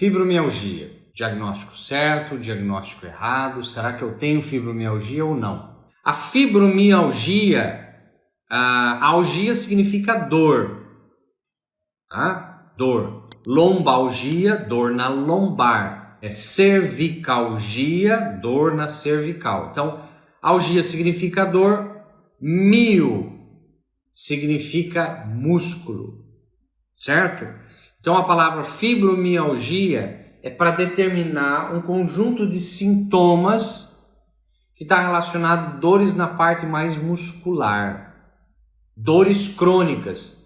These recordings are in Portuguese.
Fibromialgia. Diagnóstico certo, diagnóstico errado. Será que eu tenho fibromialgia ou não? A fibromialgia, a algia significa dor. Tá? Dor. Lombalgia, dor na lombar. Cervicalgia, dor na cervical. Então, algia significa dor. Mio significa músculo. Certo? Então a palavra fibromialgia é para determinar um conjunto de sintomas que está relacionado a dores na parte mais muscular, dores crônicas.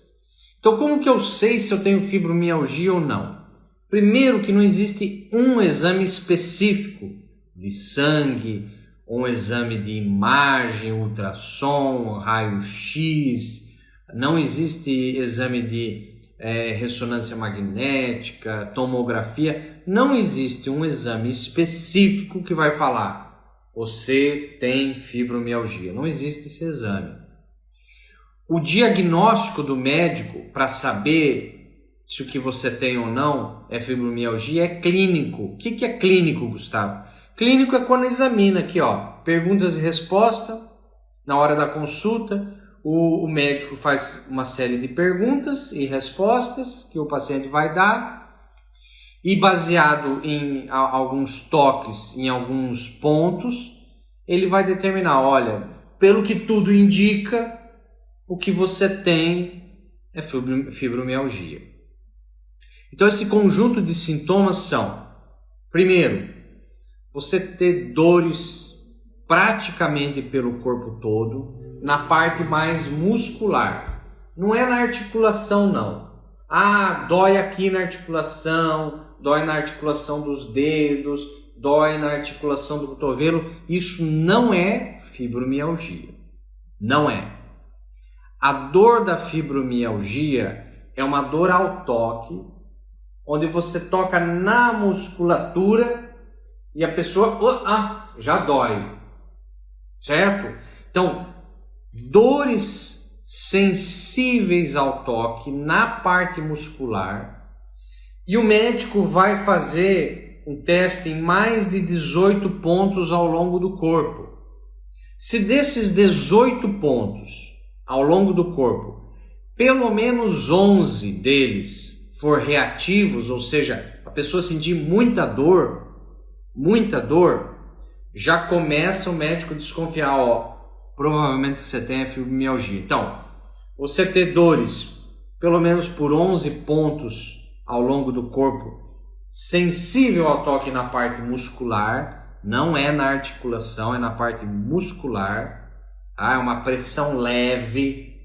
Então como que eu sei se eu tenho fibromialgia ou não? Primeiro que não existe um exame específico de sangue, um exame de imagem, ultrassom, raio-x, não existe exame de ressonância magnética, tomografia, não existe um exame específico que vai falar você tem fibromialgia, não existe esse exame. O diagnóstico do médico para saber se o que você tem ou não é fibromialgia é clínico. O que é clínico, Gustavo? Clínico é quando examina aqui, ó, perguntas e respostas na hora da consulta. O médico faz uma série de perguntas e respostas que o paciente vai dar e baseado em alguns toques, em alguns pontos, ele vai determinar, olha, pelo que tudo indica, o que você tem é fibromialgia. Então esse conjunto de sintomas são, primeiro, você ter dores praticamente pelo corpo todo, na parte mais muscular. Não é na articulação, não. Ah, dói aqui na articulação, dói na articulação dos dedos, dói na articulação do cotovelo. Isso não é fibromialgia. Não é. A dor da fibromialgia é uma dor ao toque, onde você toca na musculatura e a pessoa já dói. Certo? Então, dores sensíveis ao toque na parte muscular e o médico vai fazer um teste em mais de 18 pontos ao longo do corpo. Se desses 18 pontos ao longo do corpo, pelo menos 11 deles for reativos, ou seja, a pessoa sentir muita dor, já começa o médico a desconfiar, provavelmente você tem fibromialgia. Então, você ter dores pelo menos por 11 pontos ao longo do corpo, sensível ao toque na parte muscular, não é na articulação, é na parte muscular, tá? É uma pressão leve.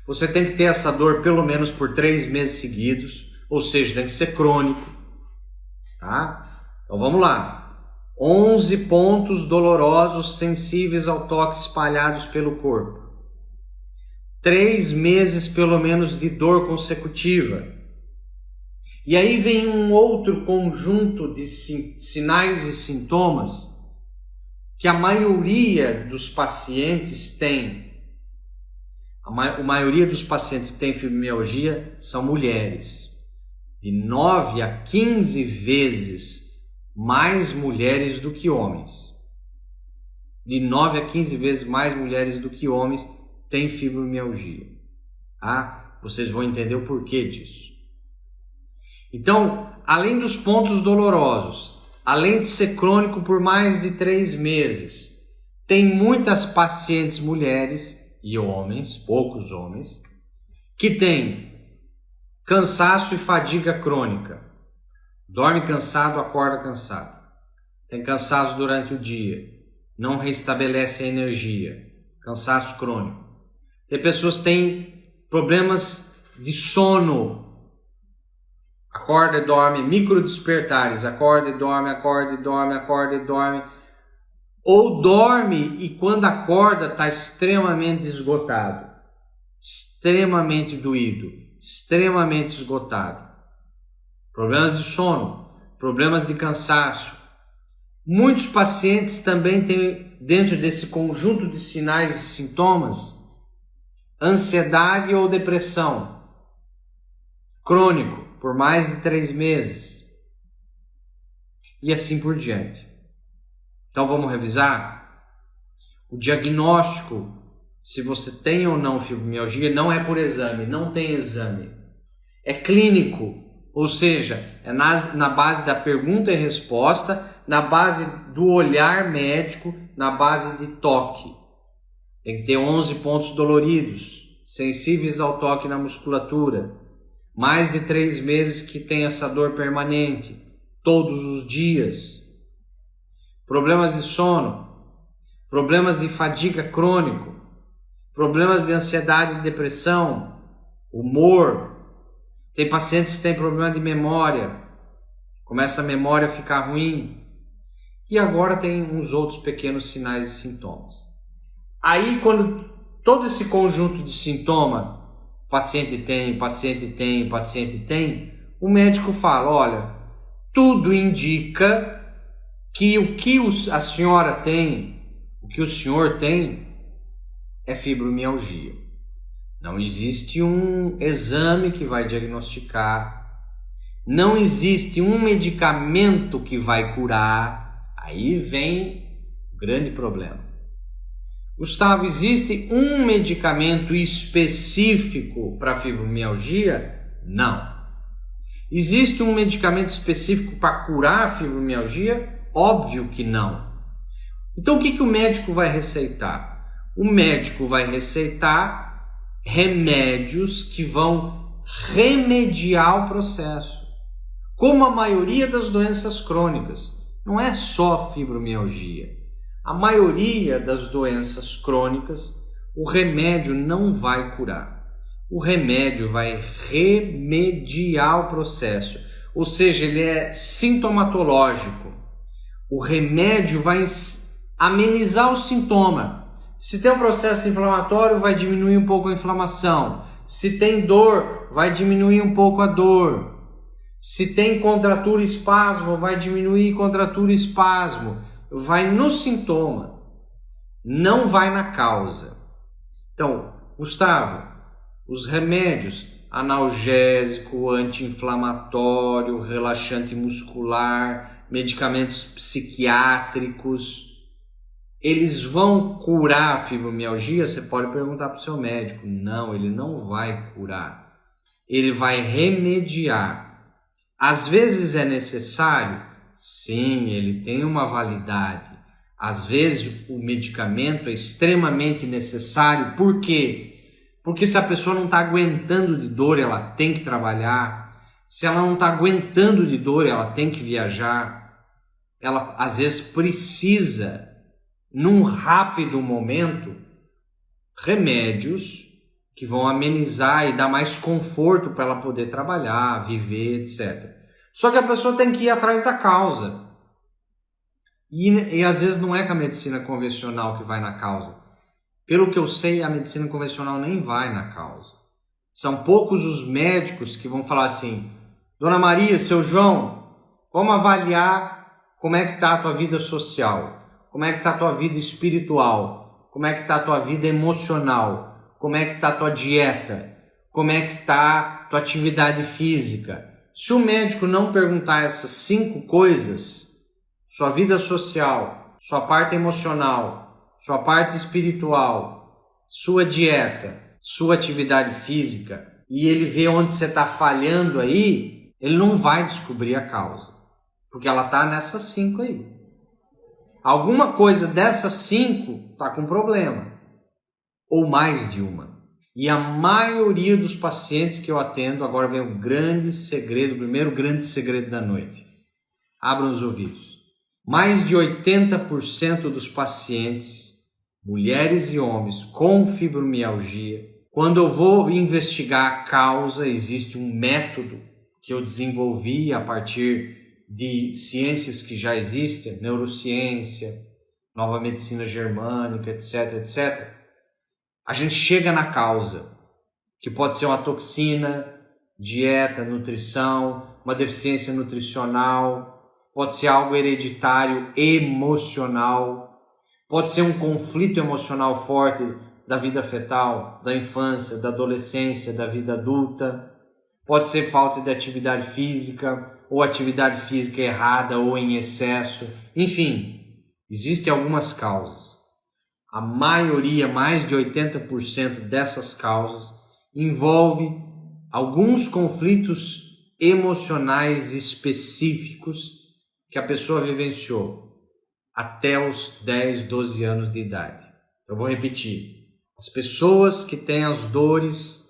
Você tem que ter essa dor pelo menos por 3 meses seguidos, ou seja, tem que ser crônico. Tá? Então vamos lá. 11 pontos dolorosos sensíveis ao toque espalhados pelo corpo. 3 meses pelo menos de dor consecutiva. E aí vem um outro conjunto de sinais e sintomas que a maioria dos pacientes tem. A maioria dos pacientes que têm fibromialgia são mulheres. De 9 a 15 vezes mais mulheres do que homens. De 9 a 15 vezes mais mulheres do que homens têm fibromialgia. Ah, vocês vão entender o porquê disso. Então, além dos pontos dolorosos, além de ser crônico por mais de 3 meses, tem muitas pacientes mulheres e homens, poucos homens, que têm cansaço e fadiga crônica. Dorme cansado, acorda cansado. Tem cansaço durante o dia. Não restabelece a energia. Cansaço crônico. Tem pessoas que têm problemas de sono. Acorda e dorme. Micro despertares. Acorda e dorme, acorda e dorme, acorda e dorme. Ou dorme e quando acorda está extremamente esgotado. Extremamente doído. Extremamente esgotado. Problemas de sono, problemas de cansaço. Muitos pacientes também têm, dentro desse conjunto de sinais e sintomas, ansiedade ou depressão crônico por mais de 3 meses. e assim por diante. Então vamos revisar? O diagnóstico, se você tem ou não fibromialgia, não é por exame, não tem exame. É clínico, ou seja, é na base da pergunta e resposta, na base do olhar médico, na base de toque. Tem que ter 11 pontos doloridos, sensíveis ao toque na musculatura, mais de 3 meses que tem essa dor permanente, todos os dias. Problemas de sono, problemas de fadiga crônico, problemas de ansiedade e depressão, humor. Tem pacientes que têm problema de memória, começa a memória a ficar ruim. E agora tem uns outros pequenos sinais e sintomas. Aí quando todo esse conjunto de sintoma, paciente tem, o médico fala, olha, tudo indica que o que a senhora tem, o que o senhor tem, é fibromialgia. Não existe um exame que vai diagnosticar, não existe um medicamento que vai curar. Aí vem o grande problema. Gustavo, existe um medicamento específico para fibromialgia? Não. Existe um medicamento específico para curar a fibromialgia? Óbvio que não. Então o que o médico vai receitar? O médico vai receitar remédios que vão remediar o processo. Como a maioria das doenças crônicas, não é só fibromialgia. A maioria das doenças crônicas, o remédio não vai curar. O remédio vai remediar o processo, ou seja, ele é sintomatológico. O remédio vai amenizar o sintoma. Se tem um processo inflamatório, vai diminuir um pouco a inflamação. Se tem dor, vai diminuir um pouco a dor. Se tem contratura e espasmo, vai diminuir contratura e espasmo. Vai no sintoma, não vai na causa. Então, Gustavo, os remédios analgésico, anti-inflamatório, relaxante muscular, medicamentos psiquiátricos, eles vão curar a fibromialgia? Você pode perguntar para o seu médico. Não, ele não vai curar. Ele vai remediar. Às vezes é necessário? Sim, ele tem uma validade. Às vezes o medicamento é extremamente necessário. Por quê? Porque se a pessoa não está aguentando de dor, ela tem que trabalhar. Se ela não está aguentando de dor, ela tem que viajar. Ela às vezes precisa, num rápido momento, remédios que vão amenizar e dar mais conforto para ela poder trabalhar, viver, etc. Só que a pessoa tem que ir atrás da causa. E às vezes não é com a medicina convencional que vai na causa. Pelo que eu sei, a medicina convencional nem vai na causa. São poucos os médicos que vão falar assim: Dona Maria, seu João, vamos avaliar como é que está a tua vida social, como é que está a tua vida espiritual, como é que está a tua vida emocional, como é que está a tua dieta, como é que está a tua atividade física. Se o médico não perguntar essas 5 coisas, sua vida social, sua parte emocional, sua parte espiritual, sua dieta, sua atividade física, e ele vê onde você está falhando aí, ele não vai descobrir a causa, porque ela está nessas 5 aí. Alguma coisa dessas 5 está com problema, ou mais de uma. E a maioria dos pacientes que eu atendo, agora vem o grande segredo, o primeiro grande segredo da noite. Abram os ouvidos. Mais de 80% dos pacientes, mulheres e homens com fibromialgia, quando eu vou investigar a causa, existe um método que eu desenvolvi a partir de ciências que já existem, neurociência, nova medicina germânica, etc, etc. A gente chega na causa, que pode ser uma toxina, dieta, nutrição, uma deficiência nutricional, pode ser algo hereditário, emocional, pode ser um conflito emocional forte da vida fetal, da infância, da adolescência, da vida adulta, pode ser falta de atividade física, ou atividade física errada ou em excesso. Enfim, existem algumas causas. A maioria, mais de 80% dessas causas, envolve alguns conflitos emocionais específicos que a pessoa vivenciou até os 10, 12 anos de idade. Eu vou repetir. As pessoas que têm as dores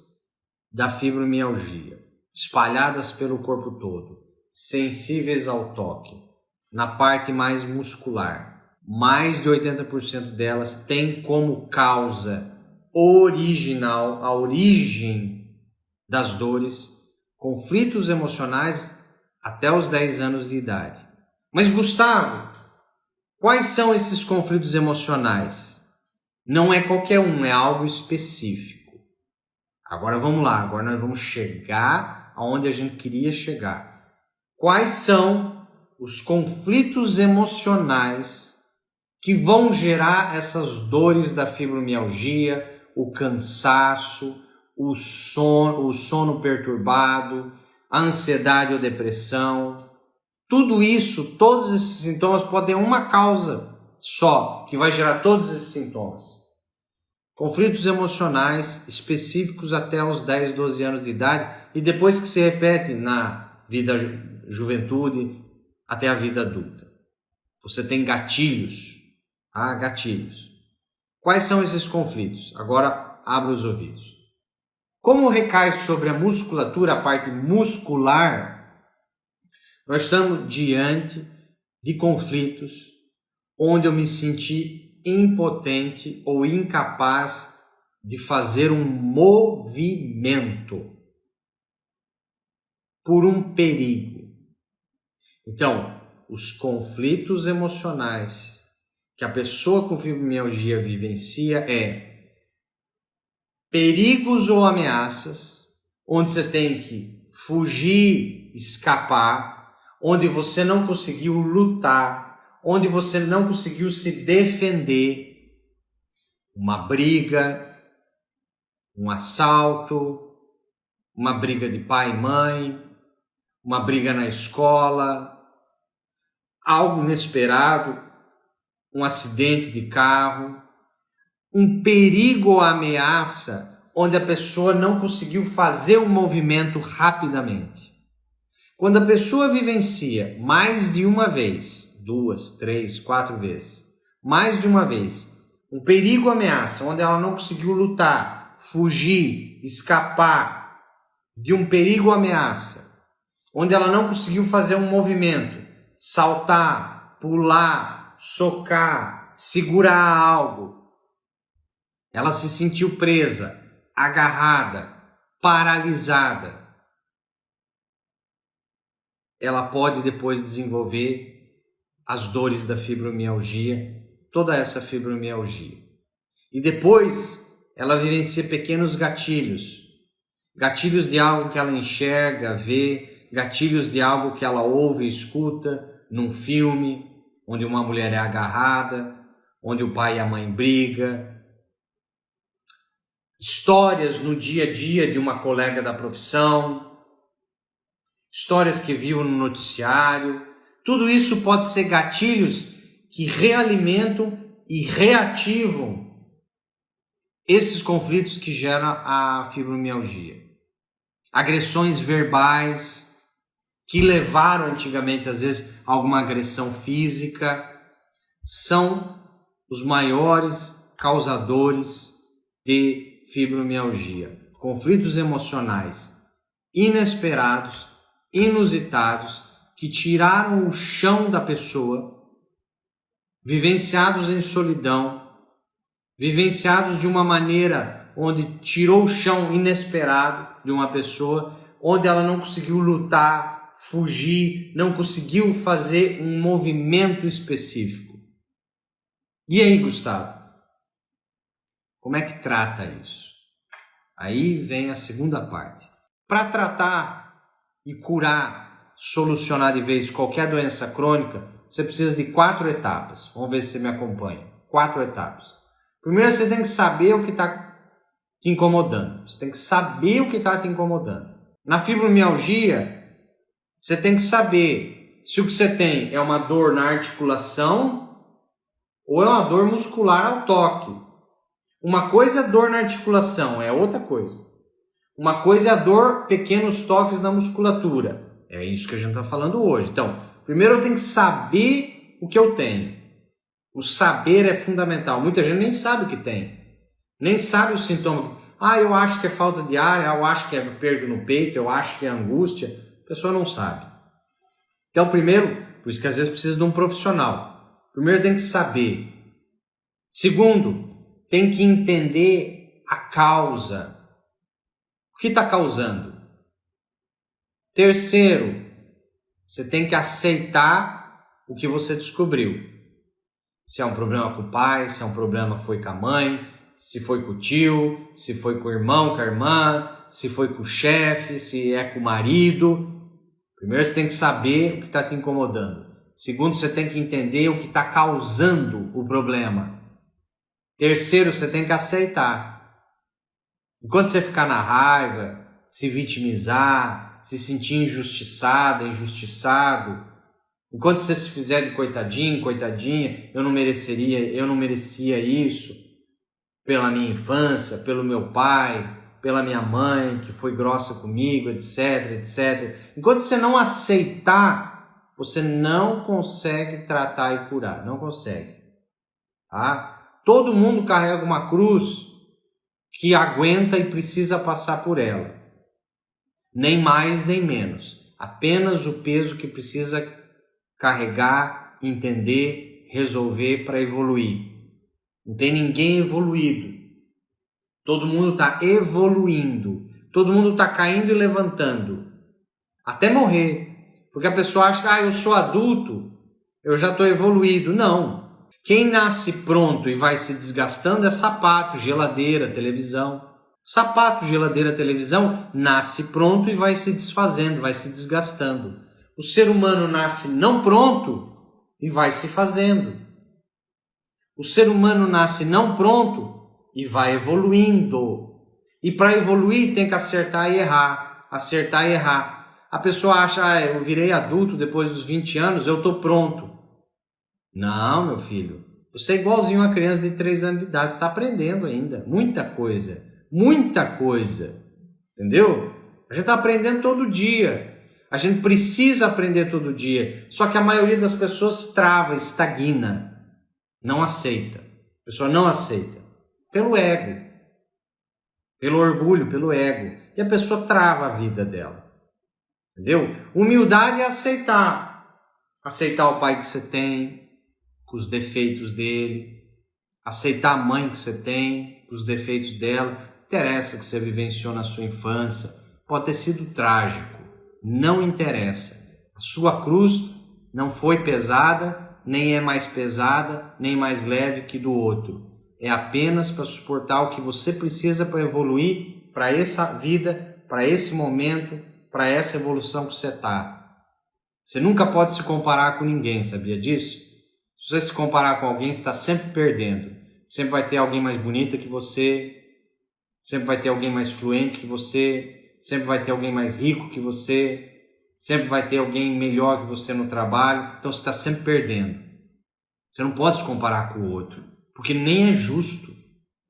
da fibromialgia espalhadas pelo corpo todo, sensíveis ao toque, na parte mais muscular, mais de 80% delas têm como causa original, a origem das dores, conflitos emocionais até os 10 anos de idade. Mas Gustavo, quais são esses conflitos emocionais? Não é qualquer um, é algo específico. Agora vamos lá, agora nós vamos chegar aonde a gente queria chegar. Quais são os conflitos emocionais que vão gerar essas dores da fibromialgia, o cansaço, o sono perturbado, a ansiedade ou depressão? Tudo isso, todos esses sintomas podem ter uma causa só que vai gerar todos esses sintomas. Conflitos emocionais específicos até os 10, 12 anos de idade e depois que se repete na vida juventude até a vida adulta. Você tem gatilhos. Gatilhos. Quais são esses conflitos? Agora abra os ouvidos. Como recai sobre a musculatura, a parte muscular, nós estamos diante de conflitos onde eu me senti impotente ou incapaz de fazer um movimento por um perigo. Então, os conflitos emocionais que a pessoa com fibromialgia vivencia é perigos ou ameaças, onde você tem que fugir, escapar, onde você não conseguiu lutar, onde você não conseguiu se defender, uma briga, um assalto, uma briga de pai e mãe, uma briga na escola, algo inesperado, um acidente de carro, um perigo ou ameaça onde a pessoa não conseguiu fazer um movimento rapidamente. Quando a pessoa vivencia mais de uma vez, 2, 3, 4 vezes, mais de uma vez, um perigo ou ameaça onde ela não conseguiu lutar, fugir, escapar de um perigo ou ameaça, onde ela não conseguiu fazer um movimento, saltar, pular, socar, segurar algo, ela se sentiu presa, agarrada, paralisada. Ela pode depois desenvolver as dores da fibromialgia, toda essa fibromialgia. E depois ela vivencia pequenos gatilhos. Gatilhos de algo que ela enxerga, vê, gatilhos de algo que ela ouve e escuta num filme, onde uma mulher é agarrada, onde o pai e a mãe brigam. Histórias no dia a dia de uma colega da profissão, histórias que viu no noticiário. Tudo isso pode ser gatilhos que realimentam e reativam esses conflitos que geram a fibromialgia. Agressões verbais que levaram antigamente, às vezes, a alguma agressão física, são os maiores causadores de fibromialgia. Conflitos emocionais inesperados, inusitados, que tiraram o chão da pessoa, vivenciados em solidão, vivenciados de uma maneira onde tirou o chão inesperado de uma pessoa, onde ela não conseguiu lutar, fugir, não conseguiu fazer um movimento específico. E aí, Gustavo? Como é que trata isso? Aí vem a segunda parte. Para tratar e curar, solucionar de vez qualquer doença crônica, você precisa de 4 etapas. Vamos ver se você me acompanha. 4 etapas. Primeiro, você tem que saber o que está te incomodando. Você tem que saber o que está te incomodando. Na fibromialgia, você tem que saber se o que você tem é uma dor na articulação ou é uma dor muscular ao toque. Uma coisa é dor na articulação, é outra coisa. Uma coisa é a dor, pequenos toques na musculatura. É isso que a gente está falando hoje. Então, primeiro eu tenho que saber o que eu tenho. O saber é fundamental. Muita gente nem sabe o que tem. Nem sabe os sintomas. Eu acho que é falta de ar, eu acho que é perda no peito, eu acho que é angústia. A pessoa não sabe. Então, primeiro, por isso que às vezes precisa de um profissional. Primeiro tem que saber. Segundo, tem que entender a causa. O que está causando? Terceiro, você tem que aceitar o que você descobriu. Se é um problema com o pai, se é um problema foi com a mãe, se foi com o tio, se foi com o irmão, com a irmã, se foi com o chefe, se é com o marido. Primeiro você tem que saber o que está te incomodando. Segundo, você tem que entender o que está causando o problema. Terceiro, você tem que aceitar. Enquanto você ficar na raiva, se vitimizar, se sentir injustiçada, injustiçado, enquanto você se fizer de coitadinho, coitadinha, eu não merecia isso, pela minha infância, pelo meu pai, pela minha mãe, que foi grossa comigo, etc, etc. Enquanto você não aceitar, você não consegue tratar e curar, não consegue. Tá? Todo mundo carrega uma cruz que aguenta e precisa passar por ela. Nem mais, nem menos. Apenas o peso que precisa carregar, entender, resolver para evoluir. Não tem ninguém evoluído. Todo mundo está evoluindo. Todo mundo está caindo e levantando. Até morrer. Porque a pessoa acha que eu sou adulto, eu já estou evoluído. Não. Quem nasce pronto e vai se desgastando é sapato, geladeira, televisão. Sapato, geladeira, televisão, nasce pronto e vai se desfazendo, vai se desgastando. O ser humano nasce não pronto e vai se fazendo. O ser humano nasce não pronto e vai evoluindo. E para evoluir tem que acertar e errar. Acertar e errar. A pessoa acha, eu virei adulto depois dos 20 anos, eu estou pronto. Não, meu filho. Você é igualzinho a criança de 3 anos de idade. Você está aprendendo ainda. Muita coisa. Muita coisa. Entendeu? A gente está aprendendo todo dia. A gente precisa aprender todo dia. Só que a maioria das pessoas trava, estagna. Não aceita. A pessoa não aceita. Pelo ego. Pelo orgulho, pelo ego. E a pessoa trava a vida dela. Entendeu? Humildade é aceitar. Aceitar o pai que você tem, com os defeitos dele. Aceitar a mãe que você tem, com os defeitos dela. Não interessa que você vivenciou na sua infância. Pode ter sido trágico. Não interessa. A sua cruz não foi pesada, nem é mais pesada, nem mais leve que do outro. É apenas para suportar o que você precisa para evoluir, para essa vida, para esse momento, para essa evolução que você está. Você nunca pode se comparar com ninguém, sabia disso? Se você se comparar com alguém, você está sempre perdendo. Sempre vai ter alguém mais bonita que você, sempre vai ter alguém mais fluente que você, sempre vai ter alguém mais rico que você, sempre vai ter alguém melhor que você no trabalho. Então você está sempre perdendo. Você não pode se comparar com o outro, porque nem é justo.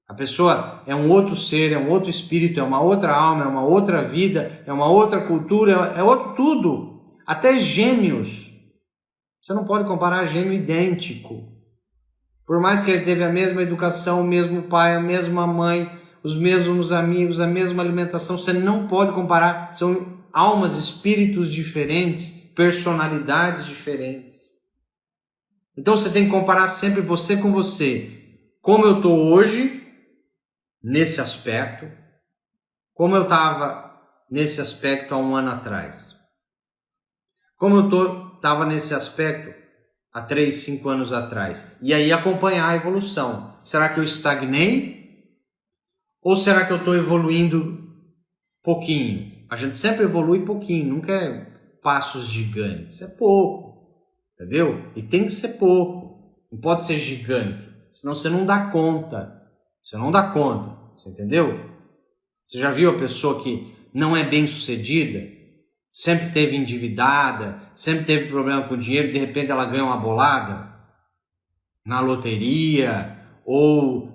A pessoa é um outro ser, é um outro espírito, é uma outra alma, é uma outra vida, é uma outra cultura, é outro tudo. Até gêmeos. Você não pode comparar gêmeo idêntico. Por mais que ele teve a mesma educação, o mesmo pai, a mesma mãe, os mesmos amigos, a mesma alimentação, você não pode comparar. São almas, espíritos diferentes, personalidades diferentes. Então você tem que comparar sempre você com você. Como eu estou hoje, nesse aspecto, como eu estava nesse aspecto há um ano atrás. Como eu estava nesse aspecto há 3, 5 anos atrás. E aí acompanhar a evolução. Será que eu estagnei? Ou será que eu estou evoluindo pouquinho? A gente sempre evolui pouquinho, nunca é passos gigantes. É pouco, entendeu? E tem que ser pouco. Não pode ser gigante. Senão você não dá conta. Você não dá conta. Você entendeu? Você já viu a pessoa que não é bem-sucedida, sempre teve endividada, sempre teve problema com dinheiro e de repente ela ganha uma bolada na loteria ou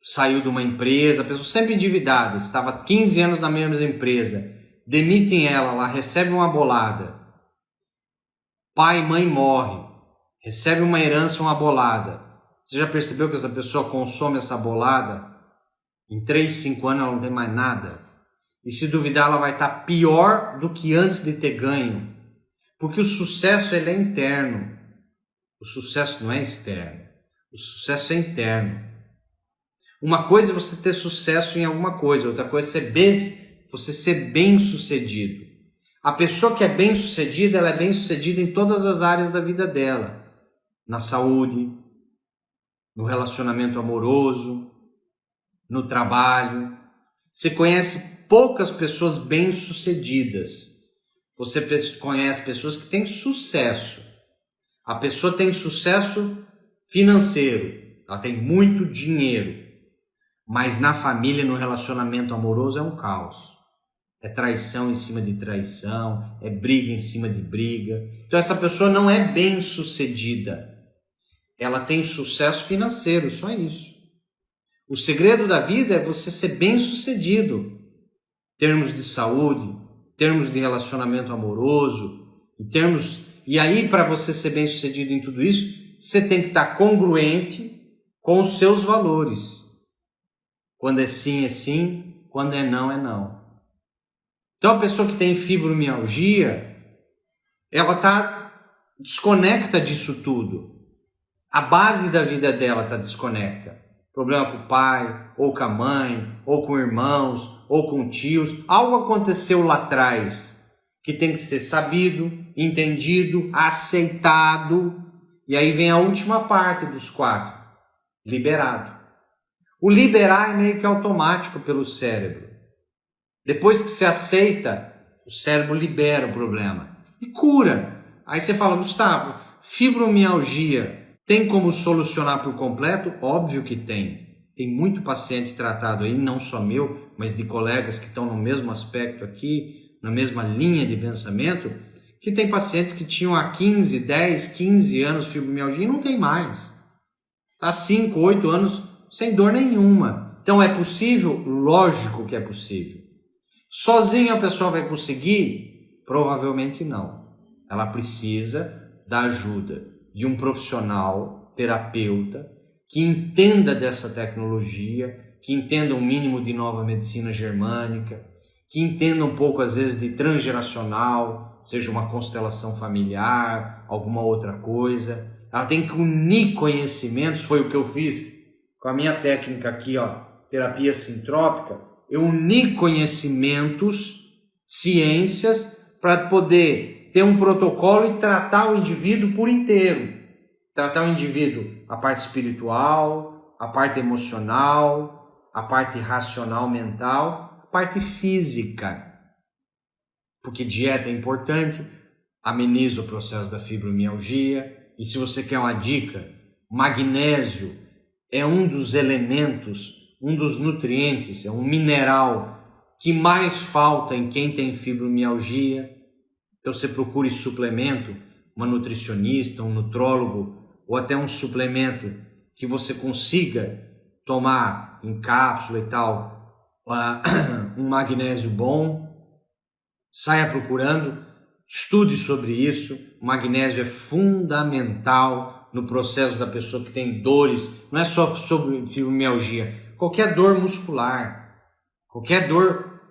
saiu de uma empresa, a pessoa sempre endividada, estava 15 anos na mesma empresa, demitem ela recebe uma bolada, pai e mãe morrem, recebe uma herança, uma bolada. Você já percebeu que essa pessoa consome essa bolada? Em 3, 5 anos ela não tem mais nada. E se duvidar, ela vai estar pior do que antes de ter ganho. Porque o sucesso ele é interno. O sucesso não é externo. O sucesso é interno. Uma coisa é você ter sucesso em alguma coisa, outra coisa é você ser bem-sucedido. A pessoa que é bem-sucedida, ela é bem-sucedida em todas as áreas da vida dela. Na saúde, no relacionamento amoroso, no trabalho. Você conhece poucas pessoas bem-sucedidas. Você conhece pessoas que têm sucesso. A pessoa tem sucesso financeiro, ela tem muito dinheiro, mas na família, no relacionamento amoroso é um caos. É traição em cima de traição, é briga em cima de briga. Então essa pessoa não é bem-sucedida. Ela tem sucesso financeiro, só isso. O segredo da vida é você ser bem-sucedido. Em termos de saúde, em termos de relacionamento amoroso, E aí, para você ser bem-sucedido em tudo isso, você tem que estar congruente com os seus valores. Quando é sim, quando é não. Então, a pessoa que tem fibromialgia, ela desconecta disso tudo. A base da vida dela está desconecta. Problema com o pai, ou com a mãe, ou com irmãos, ou com tios. Algo aconteceu lá atrás que tem que ser sabido, entendido, aceitado. E aí vem a última parte dos 4, liberado. O liberar é meio que automático pelo cérebro. Depois que se aceita, o cérebro libera o problema e cura. Aí você fala, Gustavo, fibromialgia tem como solucionar por completo? Óbvio que tem. Tem muito paciente tratado aí, não só meu, mas de colegas que estão no mesmo aspecto aqui, na mesma linha de pensamento, que tem pacientes que tinham há 10, 15 anos fibromialgia e não tem mais. Há 5, 8 anos sem dor nenhuma. Então é possível? Lógico que é possível. Sozinha a pessoa vai conseguir? Provavelmente não. Ela precisa da ajuda de um profissional, terapeuta, que entenda dessa tecnologia, que entenda um mínimo de nova medicina germânica, que entenda um pouco às vezes de transgeracional, seja uma constelação familiar, alguma outra coisa. Ela tem que unir conhecimentos, foi o que eu fiz com a minha técnica aqui, terapia sintrópica. Eu uni conhecimentos, ciências, para poder ter um protocolo e tratar o indivíduo por inteiro. Tratar o indivíduo, a parte espiritual, a parte emocional, a parte racional, mental, a parte física. Porque dieta é importante, ameniza o processo da fibromialgia. E se você quer uma dica, magnésio é um dos elementos, um dos nutrientes, é um mineral que mais falta em quem tem fibromialgia. Então você procure suplemento, uma nutricionista, um nutrólogo, ou até um suplemento que você consiga tomar em cápsula e tal, um magnésio bom. Saia procurando, estude sobre isso. O magnésio é fundamental no processo da pessoa que tem dores, não é só sobre fibromialgia, qualquer dor muscular, qualquer dor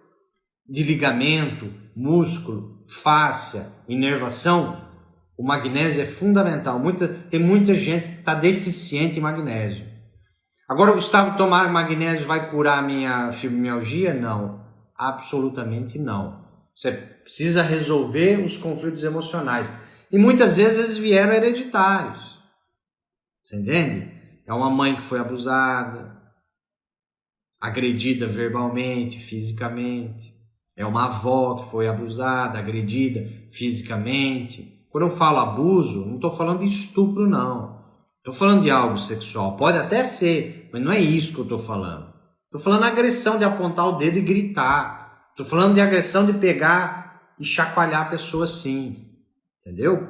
de ligamento, músculo, fáscia, inervação, o magnésio é fundamental. Tem muita gente que está deficiente em magnésio. Agora, Gustavo, tomar magnésio vai curar a minha fibromialgia? Não, absolutamente não. Você precisa resolver os conflitos emocionais. E muitas vezes eles vieram hereditários. Você entende? É uma mãe que foi abusada, agredida verbalmente, fisicamente. É uma avó que foi abusada, agredida fisicamente. Quando eu falo abuso, não estou falando de estupro, não. Estou falando de algo sexual. Pode até ser, mas não é isso que eu estou falando. Estou falando agressão de apontar o dedo e gritar. Tô falando de agressão de pegar e chacoalhar a pessoa assim, entendeu?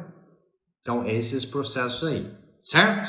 Então, esses processos aí, certo?